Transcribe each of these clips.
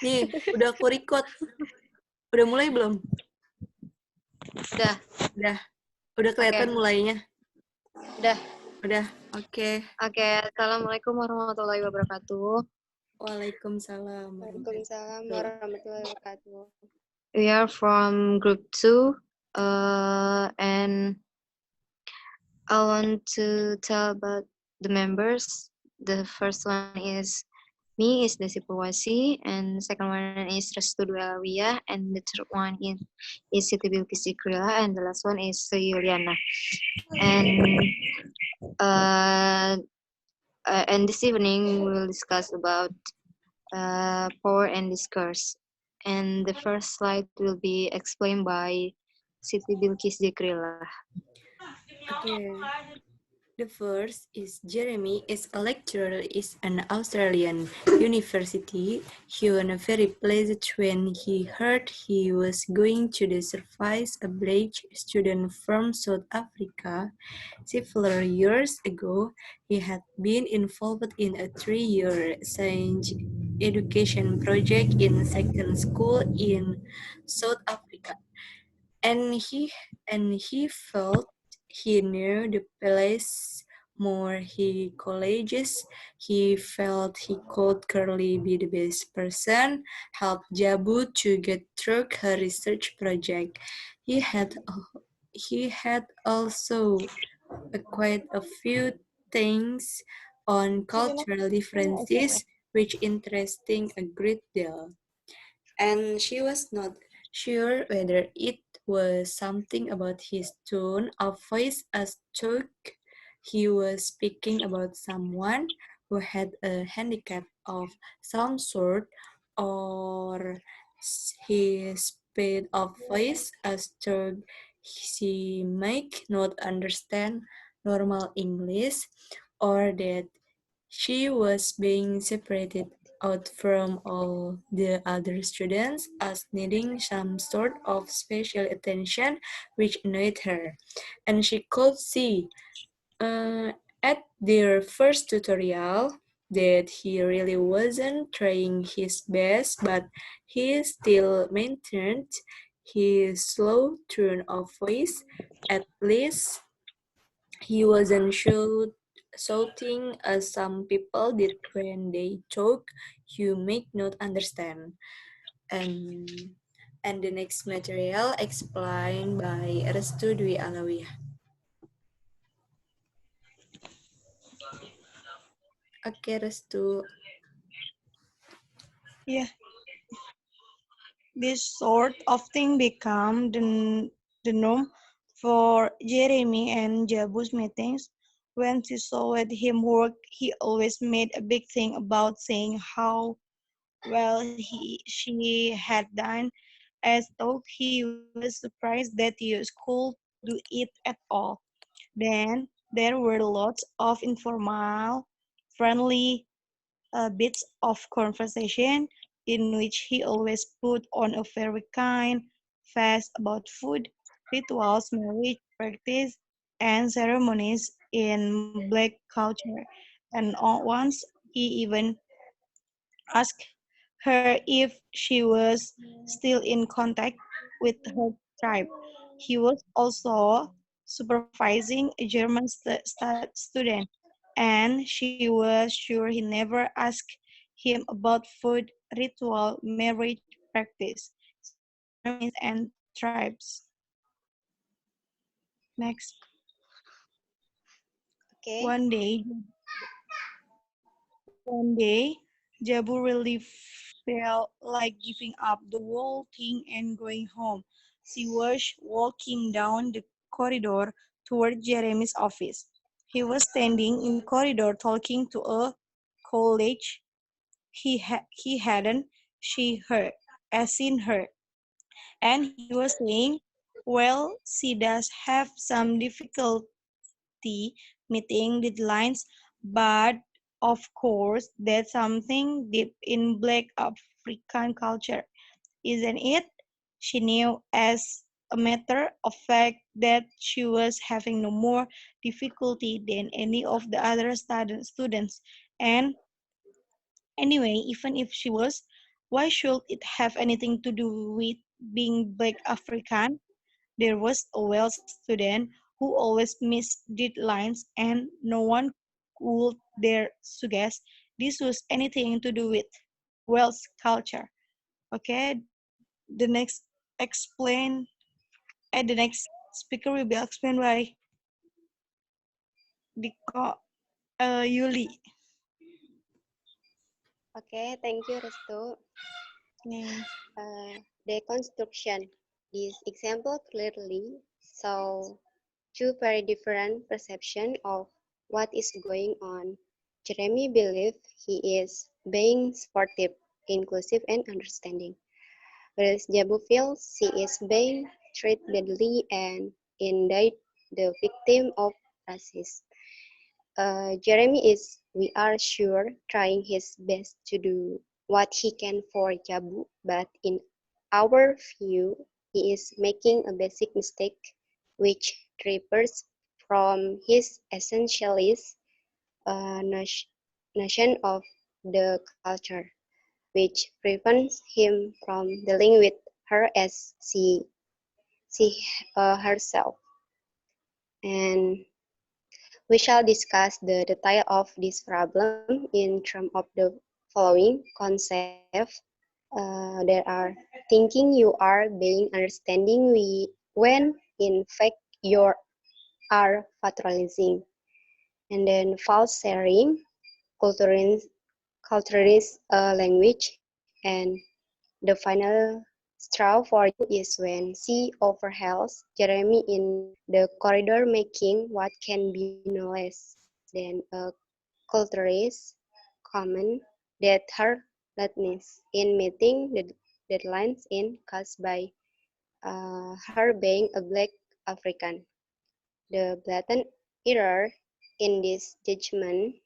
Nih, udah aku record. Udah mulai belum? Udah. Udah kelihatan mulainya? Udah. Udah, oke. Oke, Assalamualaikum warahmatullahi wabarakatuh. Waalaikumsalam. Waalaikumsalam warahmatullahi wabarakatuh. We are from group 2, and I want to tell about the members. The first one is me, is Desi Purwasi, and the second one is Restu Dwi Alawiyah, and the third one is Siti Bilkis Zikrila, and the last one is Yuliana. And this evening we will discuss about Power and Discourse. And the first slide will be explained by Siti Bilkis Zikrila. Okay. The first is Jeremy is a lecturer in an Australian university. He was very pleased when he heard he was going to supervise a black student from South Africa. Several years ago, he had been involved in a 3-year science education project in second school in South Africa, and he felt he knew the place more. He colleges. He felt he could clearly be the best person, help Jabu to get through her research project. He had also quite a few things on cultural differences, which interesting a great deal, and she was not sure whether it was something about his tone of voice as though he was speaking about someone who had a handicap of some sort, or his speed of voice as though she might not understand normal English, or that she was being separated out from all the other students as needing some sort of special attention, which annoyed her. And she could see at their first tutorial that he really wasn't trying his best, but he still maintained his slow tone of voice. At least he wasn't shouting as some people did when they talk. You may not understand. And the next material explained by Restu Dwi Alawiyah. Okay, Restu. Yeah. This sort of thing became the norm for Jeremy and Jabu's meetings. When she saw him work, he always made a big thing about saying how well she had done, as though he was surprised that his school do it at all. Then there were lots of informal, friendly bits of conversation in which he always put on a very kind face about food, rituals, marriage practice, and ceremonies in black culture. And once he even asked her if she was still in contact with her tribe. He was also supervising a German student, and she was sure he never asked him about food, ritual, marriage practice, ceremonies, and tribes. Next. Okay. One day, Jabu really felt like giving up the whole thing and going home. She was walking down the corridor toward Jeremy's office. He was standing in the corridor talking to a colleague he hadn't seen her, and he was saying, "Well, she does have some difficulty meeting deadlines, but of course, that's something deep in Black African culture, isn't it?" She knew as a matter of fact that she was having no more difficulty than any of the other students. And anyway, even if she was, Why should it have anything to do with being Black African? There was a Welsh student who always missed deadlines, and no one would dare suggest this was anything to do with Welsh culture. Okay, the next explain, the next speaker will be explained by Diko Yuli. Okay, thank you, Restu. Okay. Deconstruction. This example clearly show two very different perceptions of what is going on. Jeremy believes he is being supportive, inclusive, and understanding, whereas Jabu feels she is being treated badly and indeed the victim of racism. Jeremy is, we are sure, trying his best to do what he can for Jabu, but in our view, he is making a basic mistake which differs from his essentialist notion of the culture, which prevents him from dealing with her as she herself. And we shall discuss the detail of this problem in terms of the following concepts. There are thinking you are being understanding when in fact you are patronizing, and then false sharing, culturist, culturist language, and the final straw for Jabu is when she overhauls Jeremy in the corridor, making what can be no less than a culturist comment that her lateness in meeting the deadlines is caused by her being a black African. The blatant error in this judgment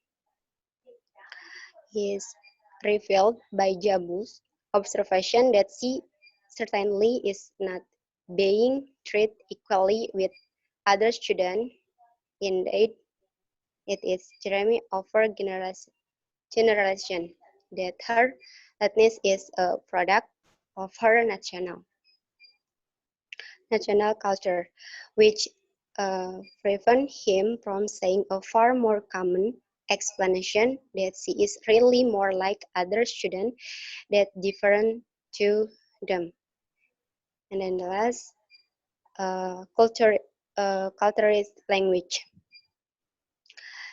is revealed by Jabu's observation that she certainly is not being treated equally with other students. Indeed, it is Jeremy over generalization that her lateness is a product of her national culture, which prevent him from saying a far more common explanation that she is really more like other students that different to them. And then the last, culturist language.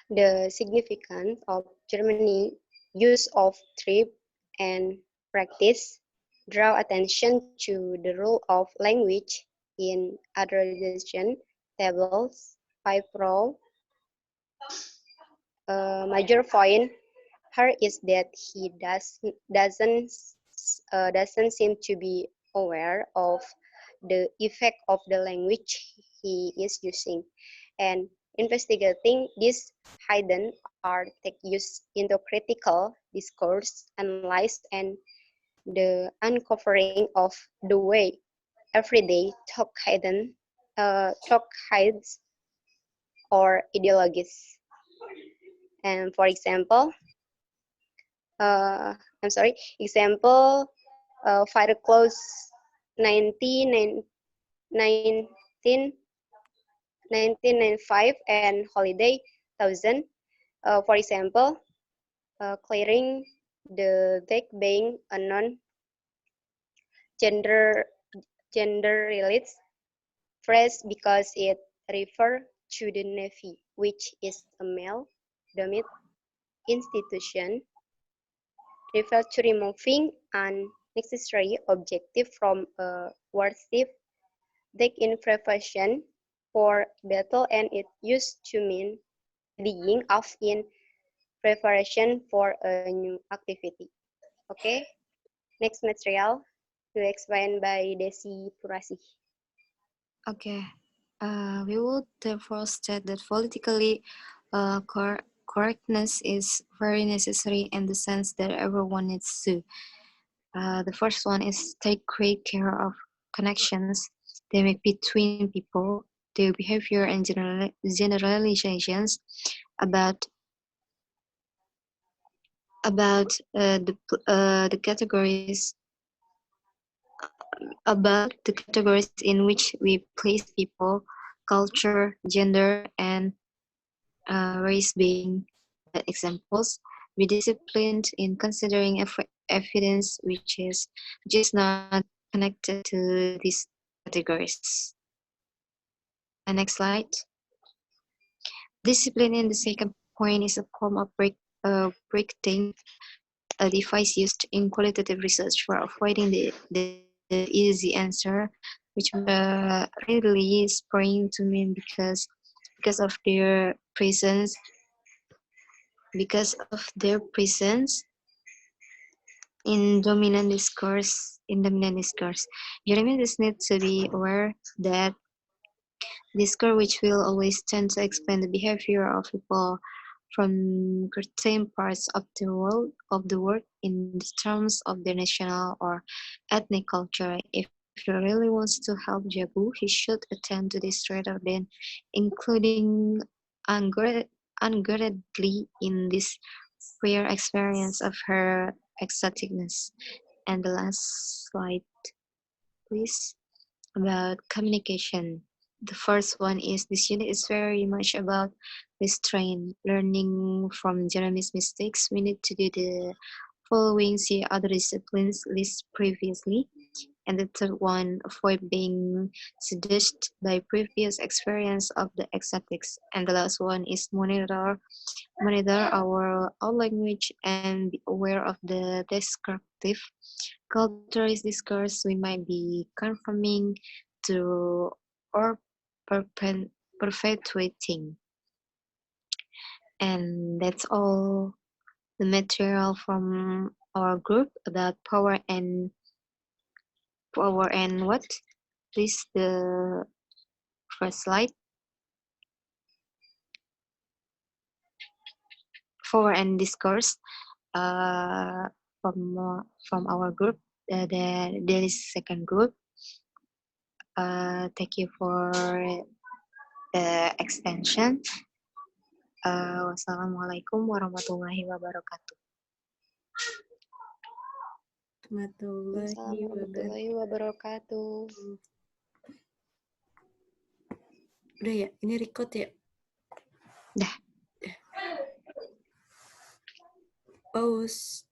The significance of Germany use of trip and practice draw attention to the role of language in adolescent tables. 5 Pro. A major point here is that he doesn't seem to be aware of the effect of the language he is using, and investigating this hidden art take use into critical discourse, analyze, and the uncovering of the way everyday talk hides or ideologies. And for example, uh, I'm sorry, example, fire close 19, 1995 and holiday 1000. For example, clearing the deck being a non-gender related phrase because it refers to the Navy, which is a male-dominated institution, refers to removing an necessary objective from a warship deck in preparation for battle, and it used to mean readying off in preparation for a new activity. Okay, next material to explain by Desi Purasi. Okay. We would therefore state that politically correctness is very necessary in the sense that everyone needs to. The first one is take great care of connections they make between people, their behavior and generalizations about about the categories about the categories in which we place people, culture, gender, and race being bad examples. Be disciplined in considering evidence which is not connected to these categories. Next slide. Discipline in the second point is a form of breakdown, a device used in qualitative research for avoiding the easy answer, which readily spring to mean because of their presence because of their presence in dominant discourse. Jeremy does need to be aware that discourse which will always tend to explain the behavior of people from certain parts of the world in terms of their national or ethnic culture. If he really wants to help Jabu, he should attend to this rather than including unguardedly in this prior experience of her exoticness. And the last slide, please, about communication. The first one is this unit is very much about restraint, learning from Jeremy's mistakes. We need to do the following see other disciplines list previously. And the third one, avoid being seduced by previous experience of the exotics. And the last one is monitor our language and be aware of the descriptive culturalist discourse we might be confirming to or perpetuating. And that's all the material from our group about power and what? Please the first slide. Power and discourse uh, from our group. There is second group. Thank you for the extension. Wassalamualaikum warahmatullahi wabarakatuh. Warahmatullahi wabarakatuh. Udah ya, ini record ya? Dah. Pause.